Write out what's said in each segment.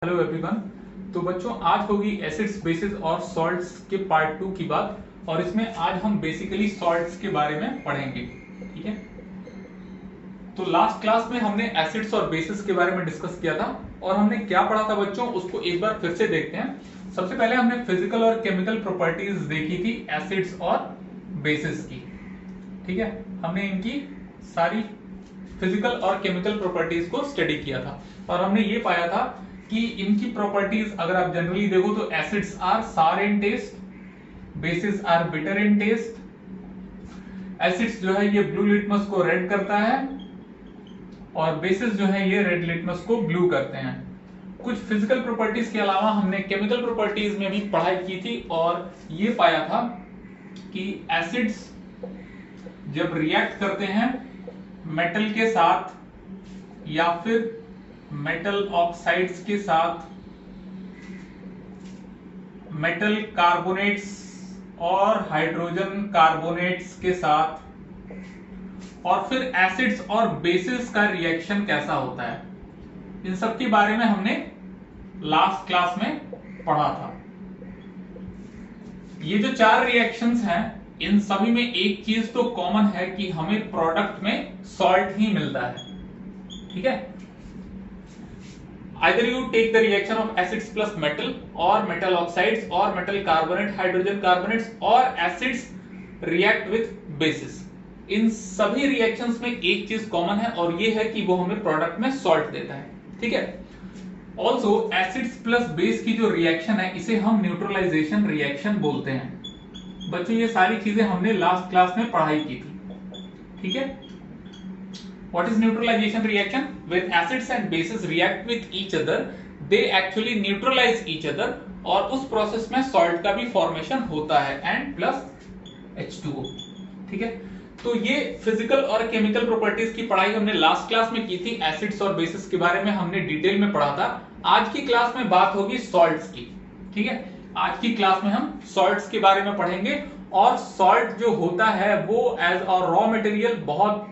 Hello everyone. तो बच्चों आज होगी एसिड्स बेसिस और सॉल्ट्स के पार्ट 2 की बात, और इसमें आज हम बेसिकली सॉल्ट्स के बारे में पढ़ेंगे। ठीक है, तो लास्ट क्लास में हमने एसिड्स और बेसिस के बारे में डिस्कस किया था, और हमने क्या पढ़ा था बच्चों उसको एक बार फिर से देखते हैं। सबसे पहले हमने फिजिकल और केमिकल प्रॉपर्टीज देखी थी एसिड्स और बेसिस की। ठीक है, हमने इनकी सारी फिजिकल और केमिकल प्रॉपर्टीज को स्टडी किया था, और हमने ये पाया था कि इनकी प्रॉपर्टीज अगर आप जनरली देखो तो acids are sour in taste, bases are bitter in taste. Acids जो है ये ब्लू लिटमस को रेड करता है, और बेसिस जो है ये रेड लिटमस को ब्लू करते हैं। कुछ फिजिकल प्रॉपर्टीज के अलावा हमने केमिकल प्रॉपर्टीज में भी पढ़ाई की थी, और ये पाया था कि एसिड्स जब रिएक्ट करते हैं मेटल के साथ या फिर मेटल ऑक्साइड्स के साथ, मेटल कार्बोनेट्स और हाइड्रोजन कार्बोनेट्स के साथ, और फिर एसिड्स और बेसिस का रिएक्शन कैसा होता है, इन सब के बारे में हमने लास्ट क्लास में पढ़ा था। ये जो चार रिएक्शंस हैं इन सभी में एक चीज तो कॉमन है कि हमें प्रोडक्ट में सॉल्ट ही मिलता है। ठीक है, either you take the reaction of acids plus metal or metal oxides or metal carbonate hydrogen carbonates or acids react with bases। इन सभी रिएक्शंस में एक चीज कॉमन है, और ये है कि वो हमें प्रोडक्ट में सॉल्ट देता है। ठीक है, ऑल्सो एसिड्स प्लस बेस की जो रिएक्शन है इसे हम न्यूट्रलाइजेशन रिएक्शन बोलते हैं। बच्चों ये सारी चीजें हमने लास्ट क्लास में पढ़ाई की थी। ठीक है, what is neutralization reaction? When acids and bases react with each other, they actually neutralize each other, और उस प्रोसेस में सॉल्ट का भी फॉर्मेशन होता है and plus H2O। ठीक है, तो ये फिजिकल और केमिकल प्रॉपर्टीज की पढ़ाई हमने लास्ट क्लास में की थी। एसिड्स और बेसिस के बारे में हमने डिटेल में पढ़ा था। आज की क्लास में बात होगी सॉल्ट्स की। ठीक है, आज की क्लास में हम सॉल्ट्स के बारे में पढ़ेंगे, और सॉल्ट जो होता है वो एज अ रॉ मटेरियल बहुत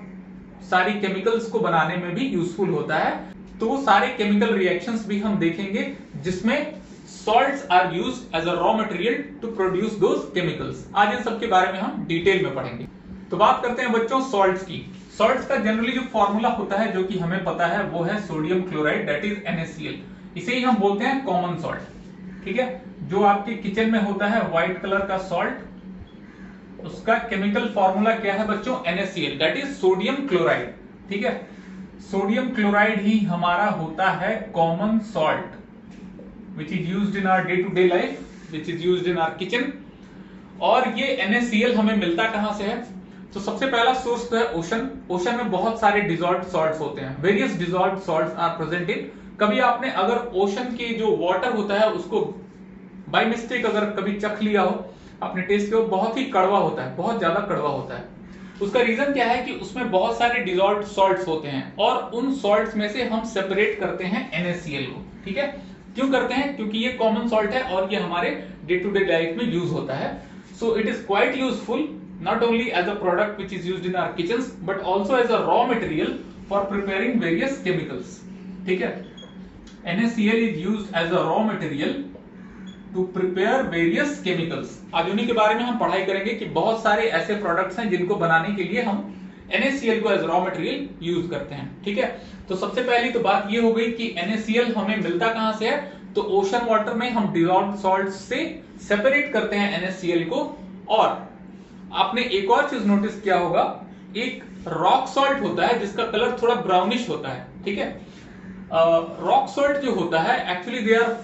सारी केमिकल्स को बनाने में भी यूजफुल होता है। तो वो सारे केमिकल रिएक्शंस भी हम देखेंगे जिसमें salts are used as a raw material to produce those chemicals. आज इन सब के बारे में हम डिटेल में पढ़ेंगे। तो बात करते हैं बच्चों सॉल्ट्स की। सॉल्ट्स का जनरली जो फॉर्मूला होता है जो कि हमें पता है वो है sodium chloride, that is NaCl। इसे ही हम बोलते हैं कॉमन सॉल्ट। ठीक है, जो आपके किचन में होता है व्हाइट कलर का सॉल्ट, उसका केमिकल फॉर्मूला क्या है बच्चों? NaCl, that is sodium chloride. ठीक है, सोडियम क्लोराइड ही हमारा होता है common salt which is used in our day to day life, which is used in our kitchen. और ये NaCl हमें मिलता कहां से है? तो सबसे पहला सोर्स तो है ओशन। ओशन में बहुत सारे डिसॉल्व्ड सॉल्ट्स होते हैं, various dissolved salts are present in. कभी आपने अगर ओशन के जो वाटर होता है उसको बाय मिस्टेक अगर कभी चख लिया हो, आपने टेस्ट किया, बहुत ही कड़वा होता है, बहुत ज्यादा कड़वा होता है। उसका रीजन क्या है कि उसमें बहुत सारे डिसॉल्व्ड सॉल्ट्स होते हैं, और उन सॉल्ट्स में से हम सेपरेट करते हैं NaCl को। ठीक है, क्यों करते हैं? क्योंकि ये कॉमन सॉल्ट है और ये हमारे डे टू डे लाइफ में यूज होता है। So it is quite useful not only as a product which is used in our kitchens but also as a raw material for preparing various chemicals। ठीक है, NaCl is used as a raw material to prepare various chemicals। आज उन्हीं के बारे में हम पढ़ाई करेंगे कि बहुत सारे ऐसे प्रोडक्ट्स हैं जिनको बनाने के लिए हम NaCl को एज रॉ मटेरियल यूज करते हैं। ठीक है, तो सबसे पहली तो बात ये हो गई कि NaCl हमें मिलता कहां से है? तो ओशन वाटर में हम डिसॉल्व्ड सॉल्ट से सेपरेट करते हैं NaCl को। और आपने एक और चीज नोटिस किया होगा, एक रॉक सॉल्ट होता है जिसका कलर थोड़ा ब्राउनिश होता है। ठीक है, रॉक सॉल्ट जो होता है एक्चुअली दे आर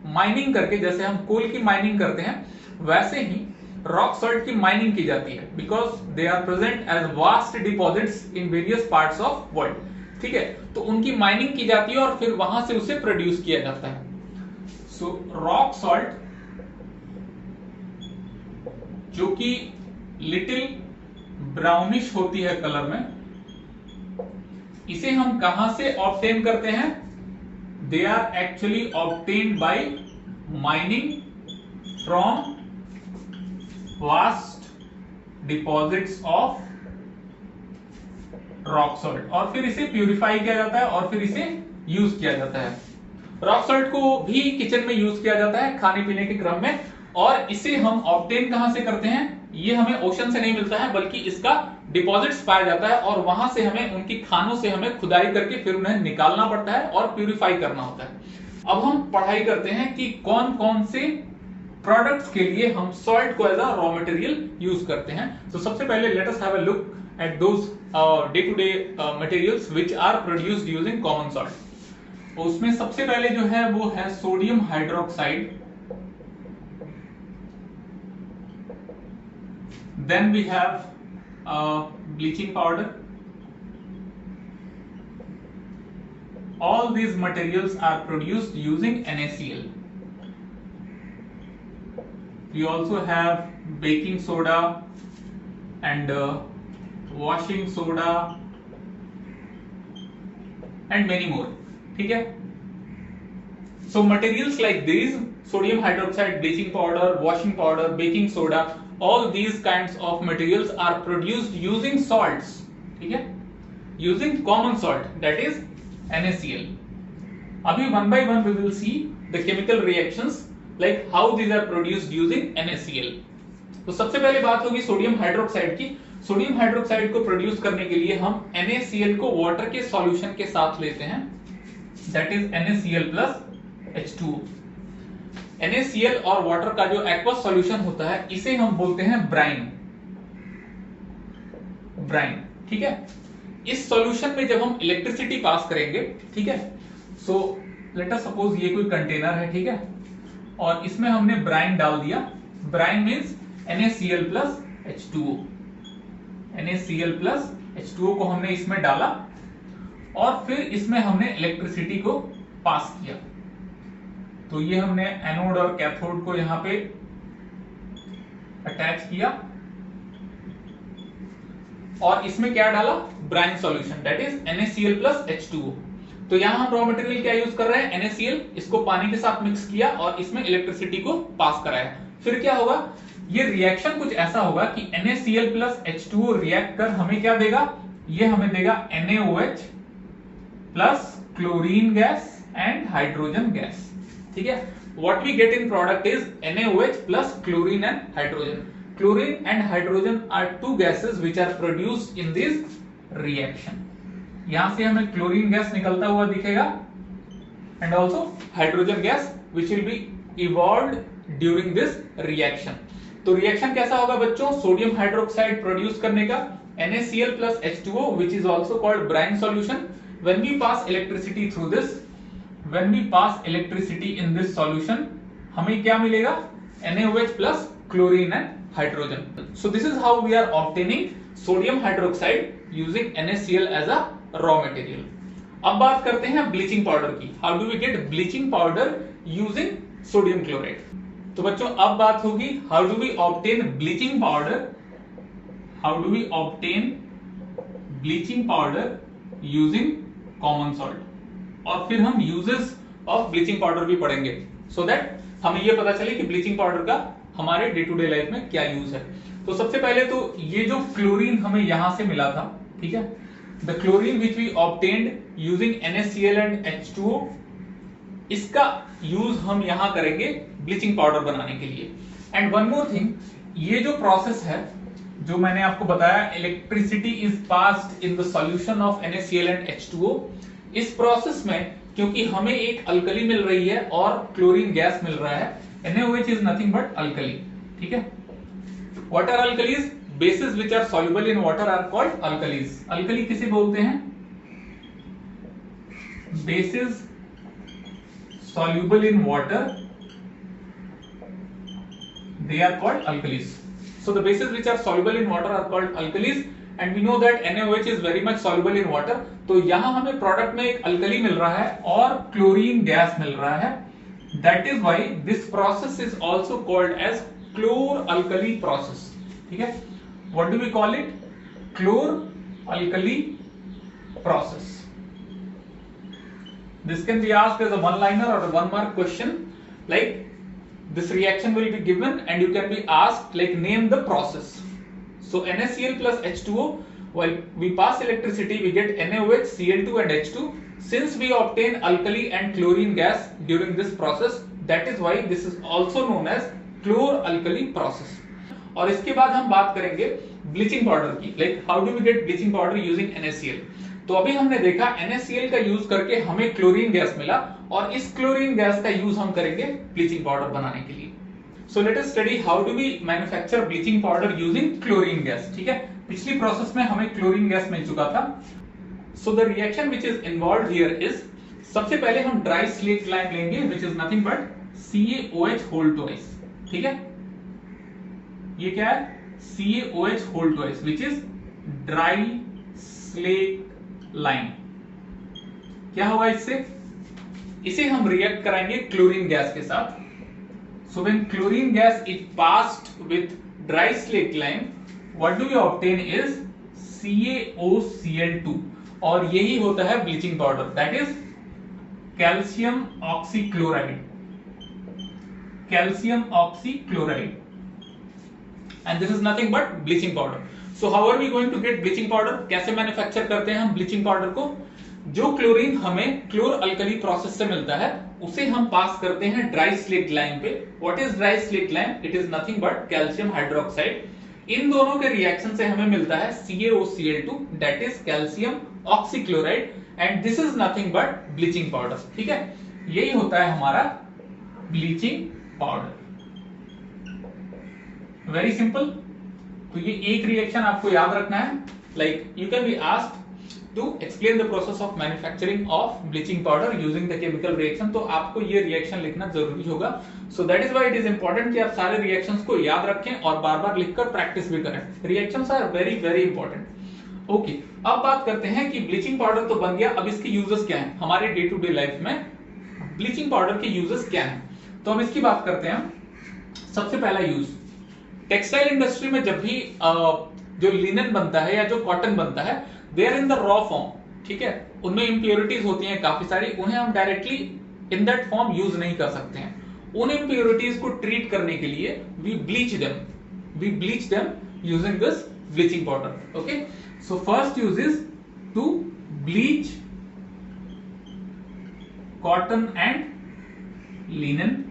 माइनिंग करके, जैसे हम कोल की माइनिंग करते हैं वैसे ही रॉक सॉल्ट की माइनिंग की जाती है, because they are present as vast deposits in various parts of world. ठीक है, तो उनकी माइनिंग की जाती है और फिर वहां से उसे प्रोड्यूस किया जाता है। सो रॉक सॉल्ट जो कि लिटिल ब्राउनिश होती है कलर में, इसे हम कहां से ऑब्टेन करते हैं? They are actually obtained by mining from vast deposits of rock salt, और फिर इसे प्यूरिफाई किया जाता है और फिर इसे यूज किया जाता है। रॉक सॉल्ट को भी किचन में यूज किया जाता है खाने पीने के क्रम में, और इसे हम ऑब्टेन कहां से करते हैं? ये हमें ओशन से नहीं मिलता है, बल्कि इसका डिपॉजिट्स पाया जाता है और वहां से हमें उनकी खानों से हमें खुदाई करके फिर उन्हें निकालना पड़ता है और प्यूरिफाई करना होता है। अब हम पढ़ाई करते हैं कि कौन कौन से प्रोडक्ट्स के लिए हम सॉल्ट को as a raw material use करते हैं। तो सबसे पहले let us have a look at those day to day materials which are produced using common salt. उसमें सबसे पहले जो है वो है sodium hydroxide, then we have bleaching powder. All these materials are produced using NaCl. We also have baking soda and washing soda and many more. ठीक है? So materials like these, sodium hydroxide, bleaching powder, washing powder, baking soda, all these kinds of materials are produced using salts. ठीक है? Using common salt, that is NaCl. अभी one by one we will see the chemical reactions like how these are produced using NaCl. तो सबसे पहले बात होगी sodium hydroxide की। Sodium hydroxide को प्रोड्यूस करने के लिए हम NaCl को वाटर के सॉल्यूशन के साथ लेते हैं, that is NaCl plus H2O. NaCl और वाटर का जो एक्वस सॉल्यूशन होता है इसे हम बोलते हैं ब्राइन। ठीक है? इस सॉल्यूशन में जब हम इलेक्ट्रिसिटी पास करेंगे, ठीक है, सो लेट अस सपोज ये कोई कंटेनर है, ठीक है, और इसमें हमने ब्राइन डाल दिया। Brine means NaCl plus H2O। NaCl plus H2O को हमने इसमें डाला और फिर इसमें हमने इलेक्ट्रिसिटी को पास किया। तो ये हमने एनोड और कैथोड को यहां पे अटैच किया और इसमें क्या डाला? Brine solution, that is NaCl plus H2O। तो यहां हम रॉ मटेरियल क्या यूज कर रहे हैं? NaCl। इसको पानी के साथ मिक्स किया और इसमें इलेक्ट्रिसिटी को पास कराया। फिर क्या होगा? ये रिएक्शन कुछ ऐसा होगा कि NaCl plus H2O रिएक्ट कर हमें क्या देगा? ये हमें देगा NaOH plus chlorine gas and hydrogen gas. ठीक है? What we get in product is NaOH plus chlorine and hydrogen. Chlorine and hydrogen are two gases which are produced in this reaction. यहां से हमें क्लोरीन गैस निकलता हुआ दिखेगा and also hydrogen gas which will be evolved during this reaction. तो reaction कैसा होगा बच्चों? सोडियम हाइड्रोक्साइड प्रोड्यूस करने का NaCl plus H2O which is also called brine solution. When we pass electricity through this, when we pass electricity in this solution, हमें क्या मिलेगा? NaOH plus chlorine and hydrogen. So this is how we are obtaining sodium hydroxide using NaCl as a raw material. अब बात करते हैं bleaching powder की। How do we get bleaching powder using sodium chloride? तो बच्चों अब बात होगी how do we obtain bleaching powder? How do we obtain bleaching powder using common salt? और फिर हम यूजेस ऑफ ब्लीचिंग पाउडर भी पढ़ेंगे सो दैट हमें ये पता चले कि ब्लीचिंग पाउडर का हमारे डे टू डे लाइफ में क्या यूज है। तो सबसे पहले तो ये जो क्लोरीन हमें यहां से मिला था, ठीक है, the chlorine which we obtained using NaCl and H2O, इसका यूज हम यहां करेंगे ब्लीचिंग पाउडर बनाने के लिए। एंड वन मोर थिंग, ये जो प्रोसेस है जो मैंने आपको बताया, electricity is passed in the solution of NaCl and H2O। इस प्रोसेस में क्योंकि हमें एक अल्कली मिल रही है और क्लोरीन गैस मिल रहा है, NaOH is nothing but alkali. ठीक है? What are alkalis? Bases which are soluble in water are called alkalis. Alkali किसे बोलते हैं? Bases soluble in water, they are called alkalis. So the bases which are soluble in water are called alkalis, and we know that NaOH is very much soluble in water. तो यहाँ हमें product में एक alkali मिल रहा है और chlorine gas मिल रहा है। That is why this process is also called as chlor-alkali process. ठीक है? What do we call it? Chlor-alkali process. This can be asked as a one-liner or a one-mark question. Like this reaction will be given and you can be asked like name the process. So NaCl plus H2O, while we pass electricity we get NaOH, Cl2 and H2. since we obtain alkali and chlorine gas during this process, that is why this is also known as chlor-alkali process. और इसके बाद हम बात करेंगे bleaching powder की, like how do we get bleaching powder using NaCl. तो अभी हमने देखा NaCl का यूज करके हमें क्लोरीन गैस मिला और इस क्लोरीन गैस का यूज हम करेंगे ब्लीचिंग पाउडर बनाने के लिए. So let us study how do we manufacture bleaching powder using chlorine gas. ठीक है, पिछली प्रोसेस में हमें क्लोरीन गैस मिल चुका था. So the reaction which is involved here is, सबसे पहले हम ड्राई स्लेट लाइम लेंगे which is nothing but CaOH whole twice. ठीक है, ये क्या है? CaOH whole twice which is dry slaked lime. क्या होगा इससे? इसे हम रिएक्ट कराएंगे क्लोरीन गैस के साथ. So when chlorine gas is passed with dry slaked lime, what do we obtain is CaOCl2, और यही होता है bleaching powder, that is calcium oxychloride. Calcium oxychloride, and this is nothing but bleaching powder. So how are we going to get bleaching powder? कैसे manufacture करते हैं हम bleaching powder को? जो क्लोरीन हमें क्लोर अल्कली प्रोसेस से मिलता है उसे हम पास करते हैं ड्राई स्लेट लाइम पे. What is dry slaked lime? It is nothing but calcium hydroxide. इन दोनों के रिएक्शन से हमें मिलता है CaOCl2, that is calcium oxychloride, and this is nothing but bleaching powder. ठीक है, यही होता है हमारा ब्लीचिंग पाउडर. Very simple. तो ये एक रिएक्शन आपको याद रखना है. Like you can be asked to explain the process of manufacturing of bleaching powder using the chemical reaction, तो आपको ये रिएक्शन लिखना जरूरी होगा. So that is why it is important कि आप सारे रिएक्शंस को याद रखें और बार बार लिखकर प्रैक्टिस भी करें. Reactions are very very important. Okay, अब बात करते हैं कि ब्लीचिंग पाउडर तो बन गया, अब इसके यूजेस क्या हैं हमारे डे टू डे लाइफ में. ब्लीचिंग पाउडर के यूजेस क्या हैं, तो हम इसकी बात करते हैं. सबसे पहला यूज, टेक्सटाइल इंडस्ट्री में जब भी जो लिनन बनता है या जो कॉटन बनता है, they are in the raw form. ठीक है, उनमें इंप्योरिटीज होती हैं काफी सारी, उन्हें हम directly in that form use नहीं कर सकते हैं. उन इंप्योरिटीज को ट्रीट करने के लिए we bleach them using this bleaching powder. Okay, so first use is to bleach cotton and linen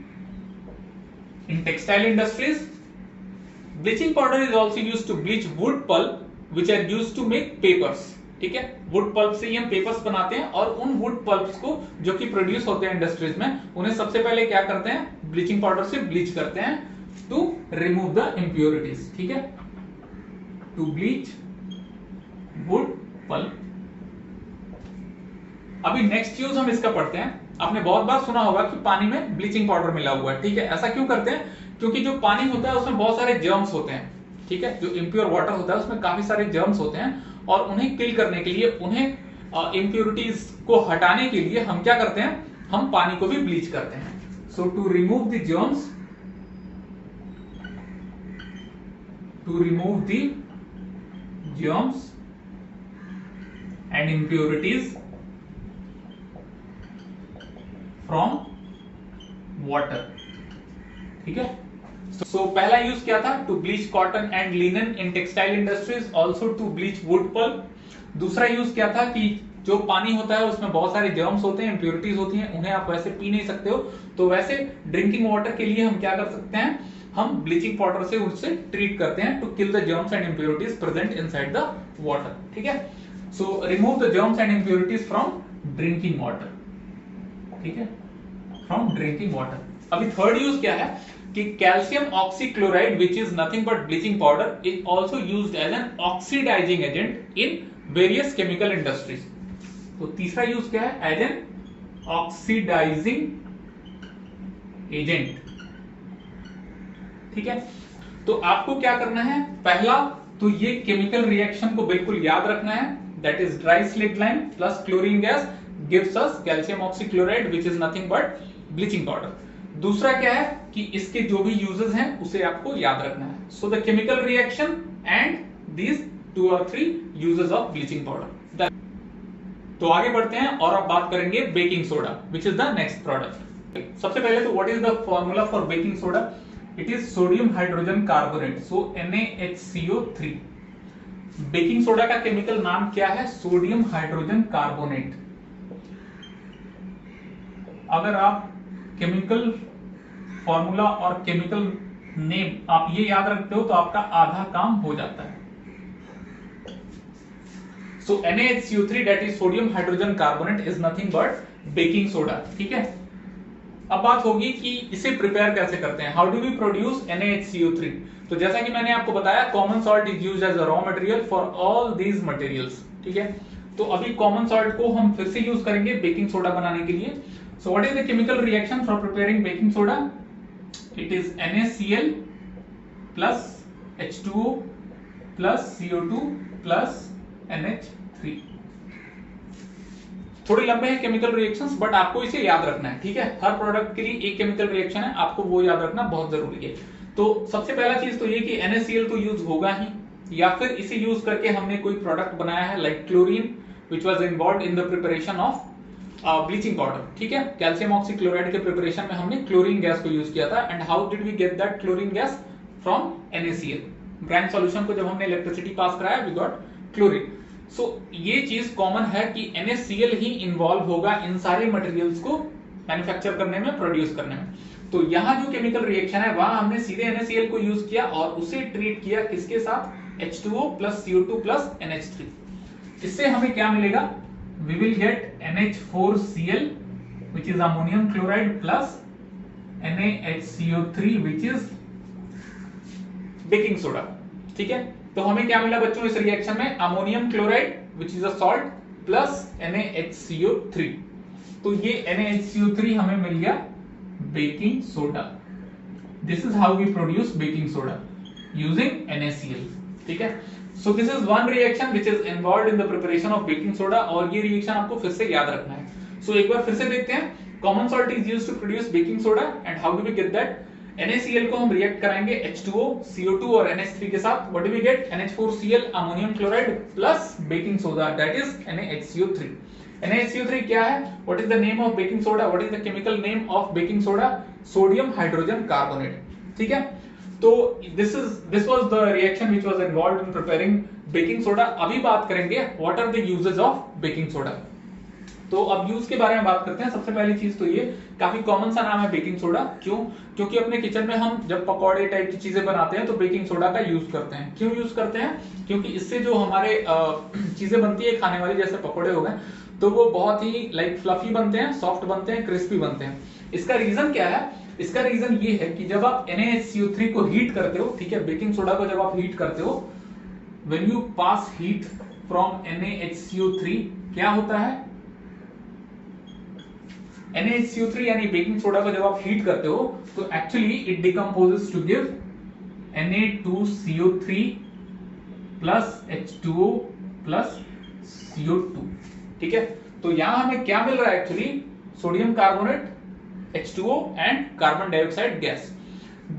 in textile industries. Bleaching powder is also used to bleach wood pulp which are used to make papers. ठीक है, wood pulp से ही हम papers बनाते हैं और उन would pulps को जो कि प्रोड्यूस होते हैं इंडस्ट्रीज में, उन्हें सबसे पहले क्या करते हैं? ब्लीचिंग पाउडर से ब्लीच करते हैं टू रिमूव द इंप्योरिटीज. ठीक है, टू ब्लीच वुड पल्प. अभी नेक्स्ट यूज हम इसका पढ़ते हैं. आपने बहुत बार सुना होगा कि पानी में ब्लीचिंग पाउडर मिला हुआ है. ठीक है, ऐसा क्यों करते हैं? क्योंकि जो पानी होता है उसमें बहुत सारे जर्म्स होते हैं. ठीक है, जो इम्प्योर वाटर होता है उसमें काफी सारे जर्म्स होते हैं और उन्हें किल करने के लिए, उन्हें इम्प्योरिटीज को हटाने के लिए हम क्या करते हैं? हम पानी को भी ब्लीच करते हैं. So to remove the germs, and impurities from water. ठीक है, सो पहला यूज क्या था? To bleach cotton and linen in textile industries, also to bleach wood pulp. दूसरा यूज क्या था कि जो पानी होता है उसमें बहुत सारे जर्म्स होते हैं, इंप्योरिटीज होती हैं, उन्हें आप वैसे पी नहीं सकते हो, तो वैसे ड्रिंकिंग वाटर के लिए हम क्या कर सकते हैं? हम ब्लीचिंग पाउडर से उसे ट्रीट करते हैं to kill the germs and impurities present inside the water. ठीक है, so remove the germs and impurities from drinking water. ठीक है, फ्रॉम ड्रिंकिंग वाटर. अभी थर्ड यूज क्या है कि calcium oxychloride which is nothing but bleaching powder is also used as an oxidising agent in various chemical industries. तो तीसरा use क्या है? As an oxidising agent. ठीक है, तो आपको क्या करना है? पहला तो ये केमिकल रिएक्शन को बिल्कुल याद रखना है, that is dry slaked lime plus chlorine gas gives us calcium oxychloride which is nothing but bleaching powder. दूसरा क्या है कि इसके जो भी यूजेस हैं उसे आपको याद रखना है. So the chemical reaction and these 2 or 3 uses of bleaching powder. तो आगे बढ़ते हैं और अब बात करेंगे baking soda which is the next product. सबसे पहले तो what is the formula for baking soda? It is sodium hydrogen carbonate, so NaHCO3. Baking soda का केमिकल नाम क्या है? Sodium hydrogen carbonate. अगर आप केमिकल फॉर्मूला और केमिकल नेम आप ये याद रखते हो तो आपका आधा काम हो जाता है। सो NaHCO3 that is sodium hydrogen carbonate is nothing but baking soda. ठीक है, अब बात होगी कि इसे प्रिपेयर कैसे करते हैं, how do we produce NaHCO3। तो जैसा कि मैंने आपको बताया, common salt is used as a raw material for all these materials. ठीक है, तो अभी कॉमन सॉल्ट को हम फिर से यूज करेंगे बेकिंग सोडा बनाने के लिए। So what is the chemical reaction for preparing baking soda? It is NaCl plus H2O plus CO2 plus NH3। थोड़े लंबे हैं केमिकल रिएक्शंस, बट आपको इसे याद रखना है। ठीक है, हर प्रोडक्ट के लिए एक केमिकल रिएक्शन है, आपको वो याद रखना बहुत जरूरी है। तो सबसे पहला चीज तो ये कि NaCl तो यूज होगा ही, या फिर इसे यूज करके हमने कोई प्रोडक्ट बनाया है like chlorine which was involved in the preparation of bleaching powder. ठीक है, कैल्शियम ऑक्सीक्लोराइड के प्रिपरेशन में हमने क्लोरीन गैस को यूज किया था। And how did we get that chlorine gas? From NaCl। Brine solution को जब हमने इलेक्ट्रिसिटी पास कराया, वी गॉट क्लोरीन। सो ये चीज कॉमन है कि NaCl ही इन्वॉल्व होगा इन सारे मटेरियल्स को मैन्युफैक्चर करने में, प्रोड्यूस करने में। तो यहां जो केमिकल रिएक्शन है वहां हमने सीधे NaCl को यूज किया और उसे ट्रीट किया किसके साथ? H2O plus CO2 plus NH3। इससे हमें क्या मिलेगा? we will get NH4Cl which is ammonium chloride plus NaHCO3 which is baking soda। ठीक है, तो हमें क्या मिला बच्चों इस रिएक्शन में? Ammonium chloride which is a salt plus NaHCO3। तो ये NaHCO3 हमें मिल गया baking soda. This is how we produce baking soda using NaCl। ठीक है, so this is one reaction which is involved in the preparation of baking soda, और ये reaction आपको फिर से याद रखना है। सो एक बार फिर से देखते हैं। Common salt is used to produce baking soda and how do we get that? NaCl को हम रिएक्ट कराएंगे H2O, CO2 और NH3 के साथ। What do we get? NH4Cl ammonium chloride plus baking soda that is NaHCO3। NaHCO3 क्या है? What is the name of baking soda? What is the chemical name of baking soda? Sodium hydrogen carbonate. ठीक है, तो this was the reaction which was involved in preparing baking soda. अभी बात करेंगे what are the uses of baking soda. तो अब use के बारे में बात करते हैं। सबसे पहली चीज तो ये, काफी कॉमन सा नाम है बेकिंग सोडा। क्यों? क्योंकि अपने किचन में हम जब पकौड़े टाइप की चीजें बनाते हैं तो बेकिंग सोडा का यूज करते हैं। क्यों यूज करते हैं? क्योंकि इससे जो हमारे चीजें बनती है खाने वाली, जैसे पकौड़े हो गए, तो वो बहुत ही लाइक फ्लफी बनते हैं, सॉफ्ट बनते हैं, क्रिस्पी बनते हैं। इसका रीजन क्या है? इसका रीजन ये है कि जब आप NaHCO3 को हीट करते हो, ठीक है, बेकिंग सोडा को जब आप हीट करते हो, when you pass heat from NaHCO3, क्या होता है? NaHCO3 यानी बेकिंग सोडा को जब आप हीट करते हो तो actually it decomposes to give Na2CO3 plus H2O plus CO2। ठीक है, तो यहां हमें क्या मिल रहा है? Actually sodium carbonate, H2O and carbon dioxide gas.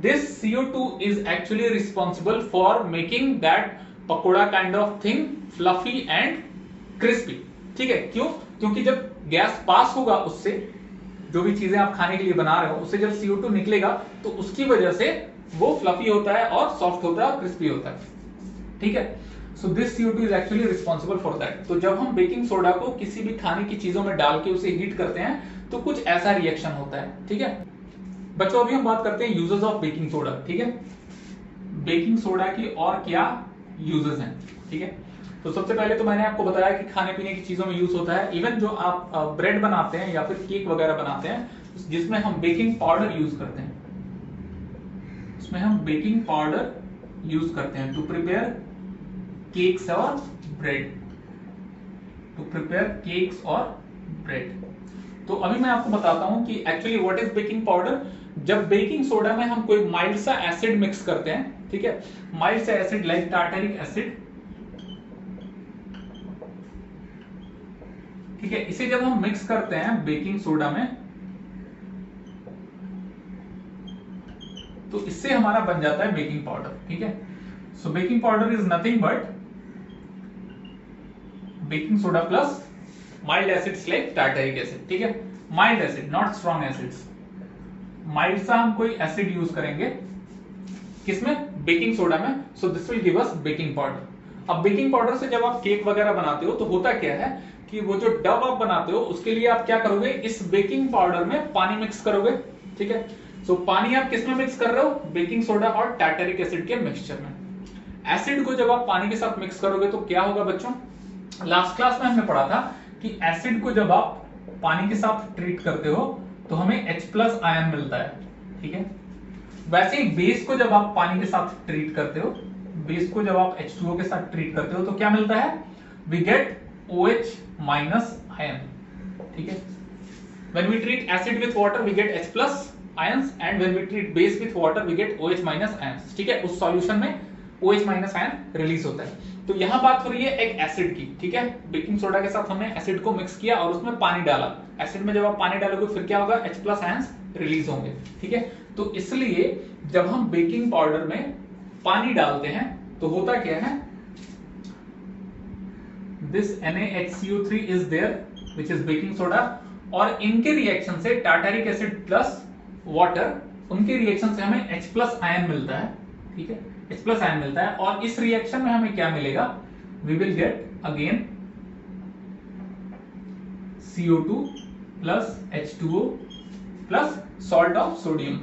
This CO2 is actually responsible for making that pakoda kind of thing fluffy and crispy. ठीक है, क्यों? क्योंकि जब गैस पास होगा, उससे जो भी चीजें आप खाने के लिए बना रहे हो, उससे जब CO2 निकलेगा तो उसकी वजह से वो फ्लफी होता है और सॉफ्ट होता है और क्रिस्पी होता है। ठीक है, so this CO2 is actually responsible for that. तो जब हम बेकिंग सोडा को किसी भी खाने की चीजों में डाल के उसे हीट करते हैं तो कुछ ऐसा रिएक्शन होता है। ठीक है बच्चों, अभी हम बात करते हैं यूजेस ऑफ बेकिंग सोडा। ठीक है, बेकिंग सोडा की और क्या यूजेस हैं? ठीक है, तो सबसे पहले तो मैंने आपको बताया कि खाने पीने की चीजों में यूज होता है। इवन जो आप ब्रेड बनाते हैं या फिर केक वगैरह बनाते हैं, जिसमें हम बेकिंग पाउडर यूज करते हैं, उसमें हम बेकिंग पाउडर यूज करते हैं टू प्रिपेयर केक्स और ब्रेड, टू प्रिपेयर केक्स और ब्रेड। तो अभी मैं आपको बताता हूं कि actually what is baking powder. जब बेकिंग सोडा में हम कोई माइल्ड सा एसिड मिक्स करते हैं, ठीक है, माइल्ड सा एसिड लाइक टार्टरिक एसिड, ठीक है, इसे जब हम मिक्स करते हैं बेकिंग सोडा में तो इससे हमारा बन जाता है बेकिंग पाउडर। ठीक है, so baking powder is nothing but baking soda plus mild acids like tartaric acid. ठीक है, mild acid, not strong acids. Mild सा हम कोई एसिड यूज करेंगे किसमें? बेकिंग सोडा में। So this will give us baking powder. अब baking powder से जब आप केक वगैरह बनाते हो तो होता क्या है कि वो जो डब आप बनाते हो उसके लिए आप क्या करोगे, इस बेकिंग पाउडर में पानी मिक्स करोगे, ठीक है। सो पानी आप किस में मिक्स कर रहे हो, बेकिंग सोडा और टार्टरिक एसिड के मिक्सचर में। एसिड को जब आप पानी के साथ मिक्स करोगे तो क्या होगा बच्चों, लास्ट क्लास में हमने पढ़ा था कि एसिड को जब आप पानी के साथ ट्रीट करते हो तो हमें H+ आयन मिलता है, ठीक है। वैसे ही बेस को जब आप पानी के साथ ट्रीट करते हो, बेस को जब आप H2O के साथ ट्रीट करते हो तो क्या मिलता है, वी गेट OH- आयन, ठीक है। When we treat acid with water we get H+ ions and when we treat base with water we get OH- ions, ठीक है। उस सॉल्यूशन में OH- आयन रिलीज होता है। तो यहां बात हो रही है एक एसिड की, ठीक है। बेकिंग सोडा के साथ हमने एसिड को मिक्स किया और उसमें पानी डाला। एसिड में जब आप पानी डालोगे फिर क्या होगा, H+ आयंस रिलीज होंगे, ठीक है। तो इसलिए जब हम बेकिंग पाउडर में पानी डालते हैं तो होता क्या है, this NaHCO3 is there which is baking soda, और इनके रिएक्शन से टार्टरिक एसिड प्लस वाटर, उनके रिएक्शन से हमें H+ आयन मिलता है, ठीक है। H+ आयन मिलता है और इस रिएक्शन में हमें क्या मिलेगा, we will get again CO2 plus H2O plus salt of sodium.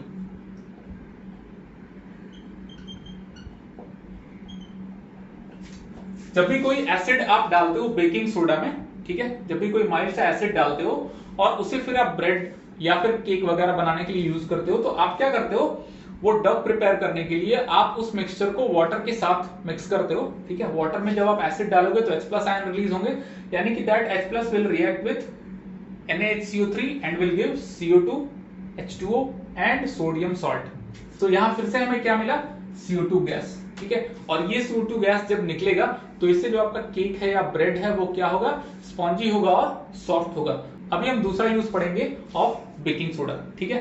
जब भी कोई एसिड आप डालते हो बेकिंग सोडा में, ठीक है, जब भी कोई माइल्ड सा एसिड डालते हो और उसे फिर आप ब्रेड या फिर केक वगैरह बनाने के लिए यूज करते हो, तो आप क्या करते हो, वो डब प्रिपेयर करने के लिए आप उस मिक्सचर को वाटर के साथ मिक्स करते हो, ठीक है। वाटर में जब आप एसिड डालोगे तो H+ आयन रिलीज होंगे, यानी कि that H+ will react with NaHCO3 and will give CO2, H2O and sodium salt. तो यहां फिर से हमें क्या मिला, CO2 गैस, ठीक है। और ये CO2 गैस जब निकलेगा तो इससे जो आपका केक है या ब्रेड है वो क्या होगा, स्पॉन्जी होगा और सॉफ्ट होगा। अभी हम दूसरा यूज पढ़ेंगे ऑफ बेकिंग सोडा, ठीक है।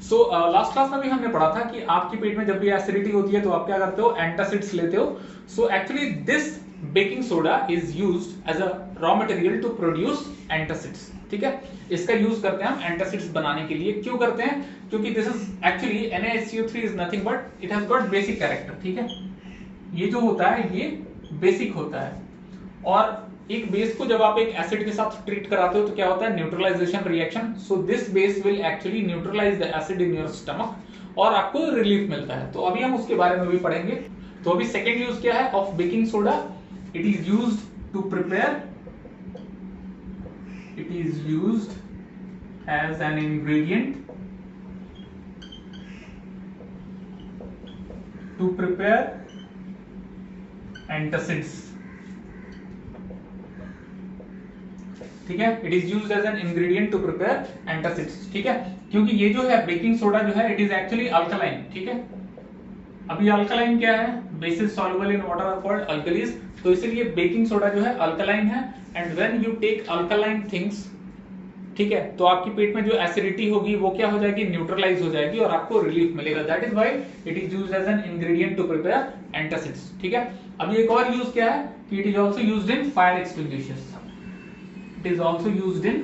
सो लास्ट क्लास में भी हमने पढ़ा था कि आपके पेट में जब भी एसिडिटी होती है तो आप क्या करते हो, एंटासिड्स लेते हो। So actually this baking soda is used as a raw material to produce antacids, ठीक है। इसका यूज करते हैं हम एंटासिड्स बनाने के लिए। क्यों करते हैं, क्योंकि this is actually NaHCO3 is nothing but it has got basic character, ठीक है। ये जो होता है ये बेसिक होता है, और एक बेस को जब आप एक एसिड के साथ ट्रीट कराते हो तो क्या होता है, neutralisation reaction. So this base will actually neutralise the acid in your stomach और आपको रिलीफ मिलता है। तो अभी हम उसके बारे में भी पढ़ेंगे। तो अभी सेकेंड यूज क्या है of baking soda, it is used to prepare, it is used as an ingredient to prepare antacids, ठीक है। It is used as an ingredient to prepare antacids, ठीक है। क्योंकि ये जो है बेकिंग सोडा जो है इट इज एक्चुअली अल्कलाइन, ठीक है। अभी अल्कलाइन क्या है, bases soluble in water are called alkalis, तो इसलिए बेकिंग सोडा जो है अल्कलाइन है। And when you take alkaline things, ठीक है, तो आपकी पेट में जो एसिडिटी होगी वो क्या हो जाएगी, न्यूट्रलाइज हो जाएगी और आपको रिलीफ मिलेगा। That is why it is used as an ingredient to prepare antacids, ठीक है। अभी एक और यूज क्या है कि it is also used in fire extinguishers, it is also used in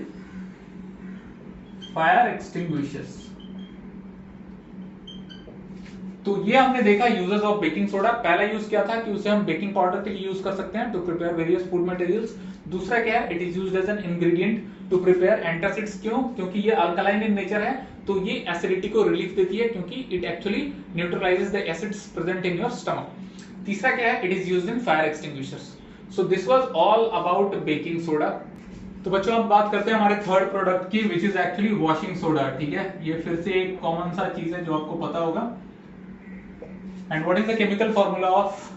fire extinguishers। तो ये हमने देखा यूजेस ऑफ बेकिंग सोडा। पहला यूज क्या था कि उसे हम बेकिंग पाउडर के लिए यूज कर सकते हैं to prepare various food materials. दूसरा क्या है, it is used as an ingredient to prepare antacids. क्यों, क्योंकि ये अल्कलाइन इन नेचर है, तो ये एसिडिटी को रिलीफ देती है क्योंकि it actually neutralises the acids present in your stomach. तीसरा क्या है, it is used in fire extinguishers. So this was all about baking soda. तो बच्चों अब बात करते हैं हमारे थर्ड प्रोडक्ट की, विच इज एक्चुअली वॉशिंग सोडा, ठीक है। ये फिर से एक कॉमन सा चीज है जो आपको पता होगा। And what is the chemical formula of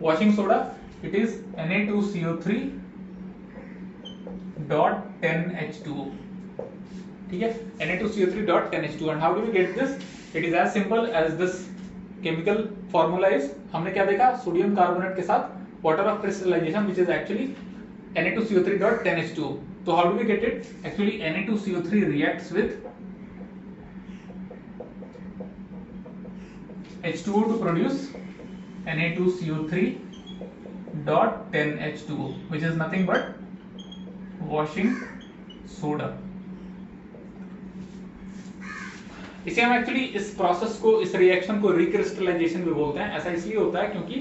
washing soda, it is Na2CO3 .10H2O, ठीक है, Na2CO3 .10H2O। And how do we get this, it is as simple as this chemical formula is, हमने क्या देखा, सोडियम कार्बोनेट के साथ water of crystallisation which is actually Na2CO3 .10H2O। So how do we get it? Actually Na2CO3 reacts with H2O to produce Na2CO3 .10H2O, which is nothing but washing soda। इसे हम actually इस process को, इस reaction को recrystallisation भी बोलते हैं। ऐसा इसलिए होता है क्योंकि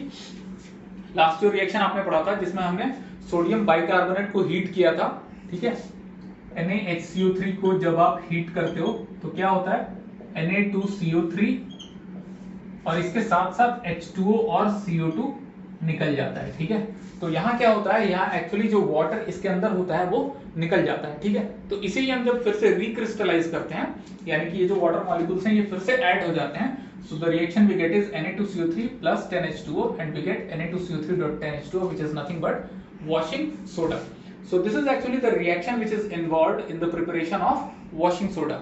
लास्ट जो रिएक्शन आपने पढ़ा था जिसमें हमने सोडियम बाइकार्बोनेट को हीट किया था, ठीक है, NaHCO3 को जब आप हीट करते हो तो क्या होता है Na2CO3 और इसके साथ साथ H2O और CO2 निकल जाता है, ठीक है। तो यहाँ क्या होता है, यहाँ एक्चुअली जो वाटर इसके अंदर होता है वो निकल जाता है, ठीक है। तो इसे ही हम जब फिर से रिक्रिस्टलाइज करते हैं, यानी कि ये जो वाटर मॉलिक्यूल्स हैं ये फिर से ऐड हो जाते हैं, so the reaction we get is Na2CO3 plus 10H2O and we get Na2CO3.10H2O, which is nothing but washing soda. So this is actually the reaction which is involved in the preparation of washing soda.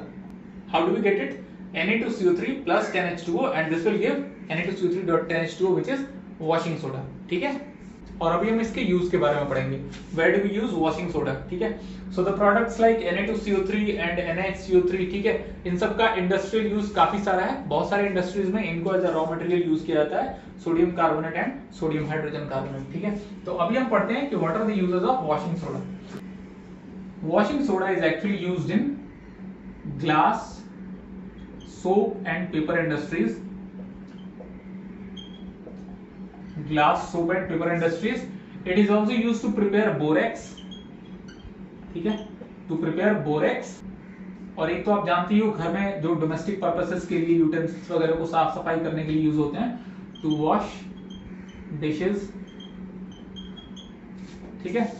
How do we get it? Na2CO3 plus 10H2O and this will give Na2CO3.10H2O, which is washing soda, ठीक है। और अभी हम इसके use के बारे में पढ़ेंगे, where do we use washing soda, ठीक है। So the products like Na2CO3 and NaHCO3, ठीक है, इन सब का इंडस्ट्रियल यूज काफी सारा है, बहुत सारे इंडस्ट्रीज में इनको as a raw material use किया जाता है, sodium carbonate and sodium hydrogen carbonate, ठीक है। तो अभी हम पढ़ते हैं कि what are the uses of washing soda. Washing soda is actually used in glass, soap and paper industries, glass, soap and paper industries. It is also used to prepare borax, ठीक है, to prepare borax। और एक तो आप जानते ही हो घर में जो डोमेस्टिक पर्पसेस के लिए यूटेंसिल्स वगैरह को साफ सफाई करने के लिए यूज होते हैं, टू वॉश डिशेस, ठीक है।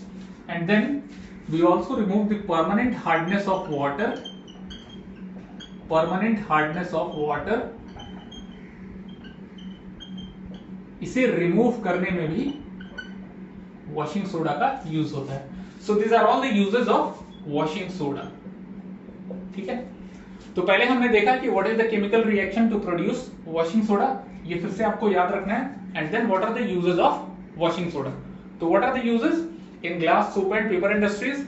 And then we also remove the permanent hardness of water, permanent hardness of water, इसे रिमूव करने में भी वॉशिंग सोडा का यूज होता है। So these are all the uses of washing soda, ठीक है। तो पहले हमने देखा कि what is the chemical reaction to produce washing soda, ये फिर से आपको याद रखना है। And then what are the uses of washing soda. तो what are the uses in glass, soap and paper industries?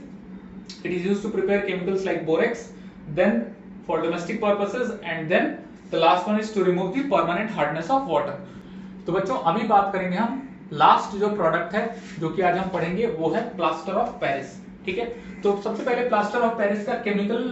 It is used to prepare chemicals like borax, then for domestic purposes, and then the last one is to remove the permanent hardness of water। तो बच्चों अभी बात करेंगे हम last जो product है जो कि आज हम पढ़ेंगे वो है प्लास्टर ऑफ पेरिस, ठीक है। तो सबसे पहले प्लास्टर ऑफ पेरिस का केमिकल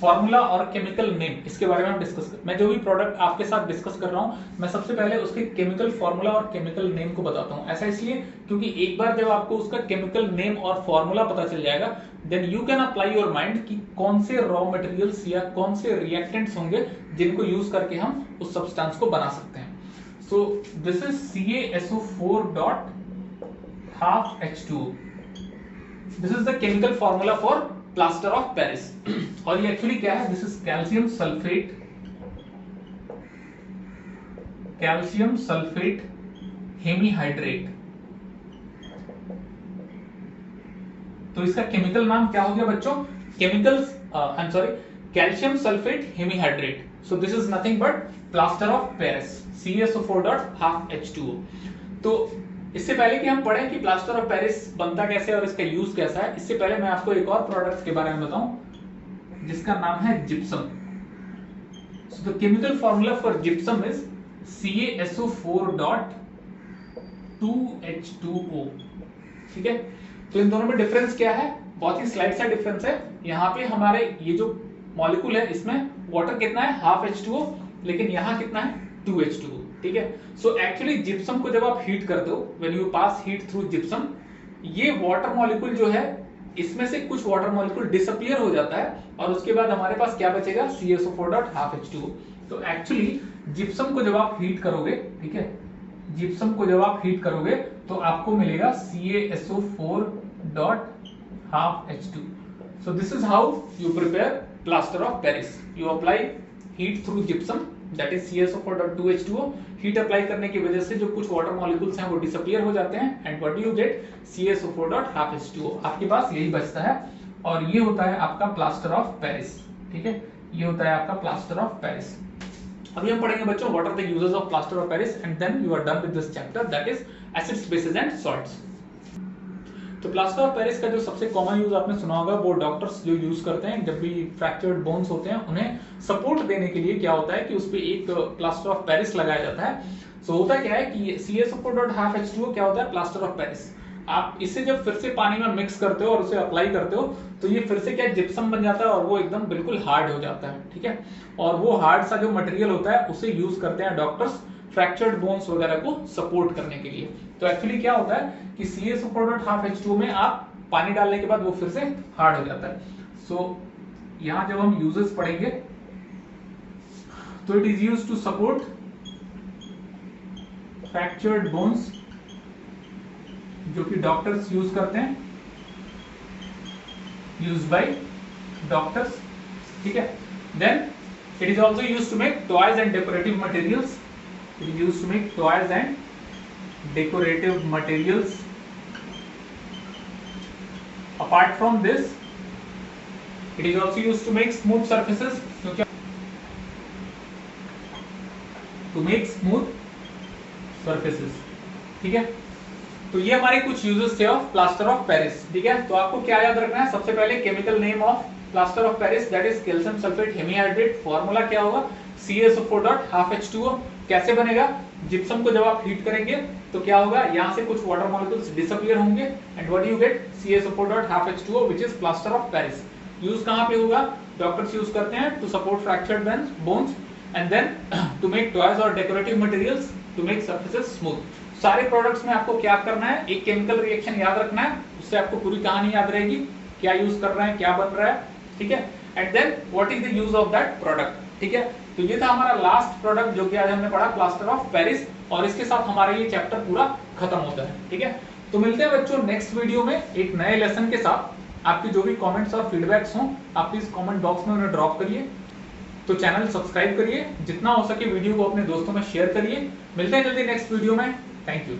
फॉर्मूला और केमिकल नेम, इसके बारे में हम डिस्कस कर, मैं जो भी प्रोडक्ट आपके साथ डिस्कस कर रहा हूं मैं सबसे पहले उसके केमिकल फॉर्मूला और केमिकल नेम को बताता हूं। ऐसा इसलिए क्योंकि एक बार जब आपको उसका केमिकल नेम और फॉर्मूला पता चल जाएगा, then you can apply your mind कि कौन से रॉ मटेरियल्स या कौन से रिएक्टेंट्स होंगे जिनको यूज करके हम उस सब्सटेंस को बना सकते हैं। सो this is CaSO4 dot half H2O। This is the chemical formula for plaster of Paris. और ये एक्चुअली क्या है, this is calcium sulphate, calcium sulphate hemihydrate. तो इसका केमिकल नाम क्या हो गया बच्चों, chemicals I am sorry, calcium sulphate hemihydrate. So this is nothing but plaster of Paris, CaSO4 dot half H2O। तो इससे पहले कि हम पढ़ें कि प्लास्टर ऑफ पेरिस बनता कैसे और इसका यूज कैसा है, इससे पहले मैं आपको एक और प्रोडक्ट के बारे में बताऊं जिसका नाम है gypsum. So the chemical formula for gypsum is CaSO4 dot 2H2O, ठीक है। तो इन दोनों में डिफरेंस क्या है, बहुत ही स्लाइड सा डिफरेंस है। यहाँ पे हमारे ये जो मॉलिक्यूल है इसमें वाटर कितना है, हाफ H2O, लेकिन यहाँ कितना है 2H2O, ठीक है। सो एक्चुअली जिप्सम को जब आप हीट करते हो, when you pass heat through gypsum, ये वाटर मॉलिक्यूल जो है इसमें से कुछ वाटर मॉलिक्यूल डिसअपियर हो जाता है और उसके बाद हमारे पास क्या बचेगा, CaSO4 डॉट हाफ H2O। तो एक्चुअली जिप्सम को जब आप हीट करोगे, ठीक है, जिप्सम को जब आप हीट करोगे तो आपको मिलेगा CaSO4 dot half H2। So this is how you prepare plaster of Paris. You apply heat through gypsum, that is CaSO4 dot 2H2O। Heat apply करने की वजह से जो कुछ वाटर मॉलिक्यूल्स हैं वो डिसअपियर हो जाते हैं and what do you get, CaSO4 dot half H2O। आपके पास यही बचता है और ये होता है आपका प्लास्टर ऑफ पेरिस, ठीक है, ये होता है आपका प्लास्टर ऑफ पेरिस। अभी हम पढ़ेंगे बच्चों what are the uses of plaster of Paris and then you are done with this chapter, that is acids, bases and salts. तो प्लास्टर ऑफ पेरिस का जो सबसे कॉमन यूज आपने सुना होगा वो डॉक्टर्स जो यूज करते हैं जब भी फ्रैक्चर्ड बोन्स होते हैं उन्हें सपोर्ट देने के लिए क्या होता है कि उस पे एक प्लास्टर ऑफ पेरिस लगाया जाता है। सो होता क्या है कि CaSO4 डॉट हाफ H2O क्या होता है, प्लास्टर ऑफ पेरिस। आप इसे जब फिर से पानी में मिक्स करते हो और उसे अप्लाई करते हो तो ये फिर से क्या जिप्सम बन जाता है और वो एकदम बिल्कुल हार्ड हो जाता है, ठीक है। और वो हार्ड सा जो मटेरियल होता है उसे यूज करते हैं डॉक्टर्स फ्रैक्चर्ड बोन्स वगैरह को सपोर्ट करने के लिए। तो एक्चुअली क्या होता है कि CaSO4.12H2O में आप पानी डालने के बाद वो फिर से हार्ड हो जाता है। सो यहां जब हम यूजेस पढ़ेंगे तो it is used to support fractured bones, जो कि डॉक्टर्स यूज करते हैं, यूज्ड बाय डॉक्टर्स, ठीक है। Then it is also used to make toys and decorative materials. It is used to make toys and decorative materials. Apart from this, it is also used to make smooth surfaces. To make smooth surfaces, ठीक है। तो ये हमारे कुछ uses थे of plaster of Paris, ठीक है। तो आपको क्या याद रखना है, सबसे पहले chemical name of plaster of Paris that is calcium sulphate hemihydrate. Formula क्या होगा, CaSO4.12H2O। कैसे बनेगा, जिप्सम को जब आप हीट करेंगे तो क्या होगा, यहां से कुछ वाटर मॉलिक्यूल्स डिसअपीयर होंगे and what you get CaSO4.12H2O which is plaster of Paris. Use कहां पे होगा, डॉक्टर्स यूज करते हैं to support fractured bones and then to make toys और decorative materials, to make surfaces smooth. सारे products में आपको क्या करना है, एक केमिकल रिएक्शन याद रखना है, उससे आपको पूरी कहानी याद रहेगी, क्या यूज कर रहे हैं, क्या बन रहा है, ठीक है। And then what is the use of that product, ठीक है। तो ये था हमारा लास्ट प्रोडक्ट जो कि आज हमने पढ़ा, प्लास्टर ऑफ पेरिस, और इसके साथ हमारा ये चैप्टर पूरा खत्म होता है, ठीक है। तो मिलते हैं बच्चों नेक्स्ट वीडियो में एक नए लेसन के साथ। आपके जो भी कमेंट्स और फीडबैक्स हों आप प्लीज कमेंट बॉक्स में उन्हें ड्रॉप करिए। तो चैनल सब्सक्राइब करिए, जितना हो सके वीडियो को अपने दोस्तों में शेयर करिए। मिलते हैं जल्दी नेक्स्ट वीडियो में, थैंक यू।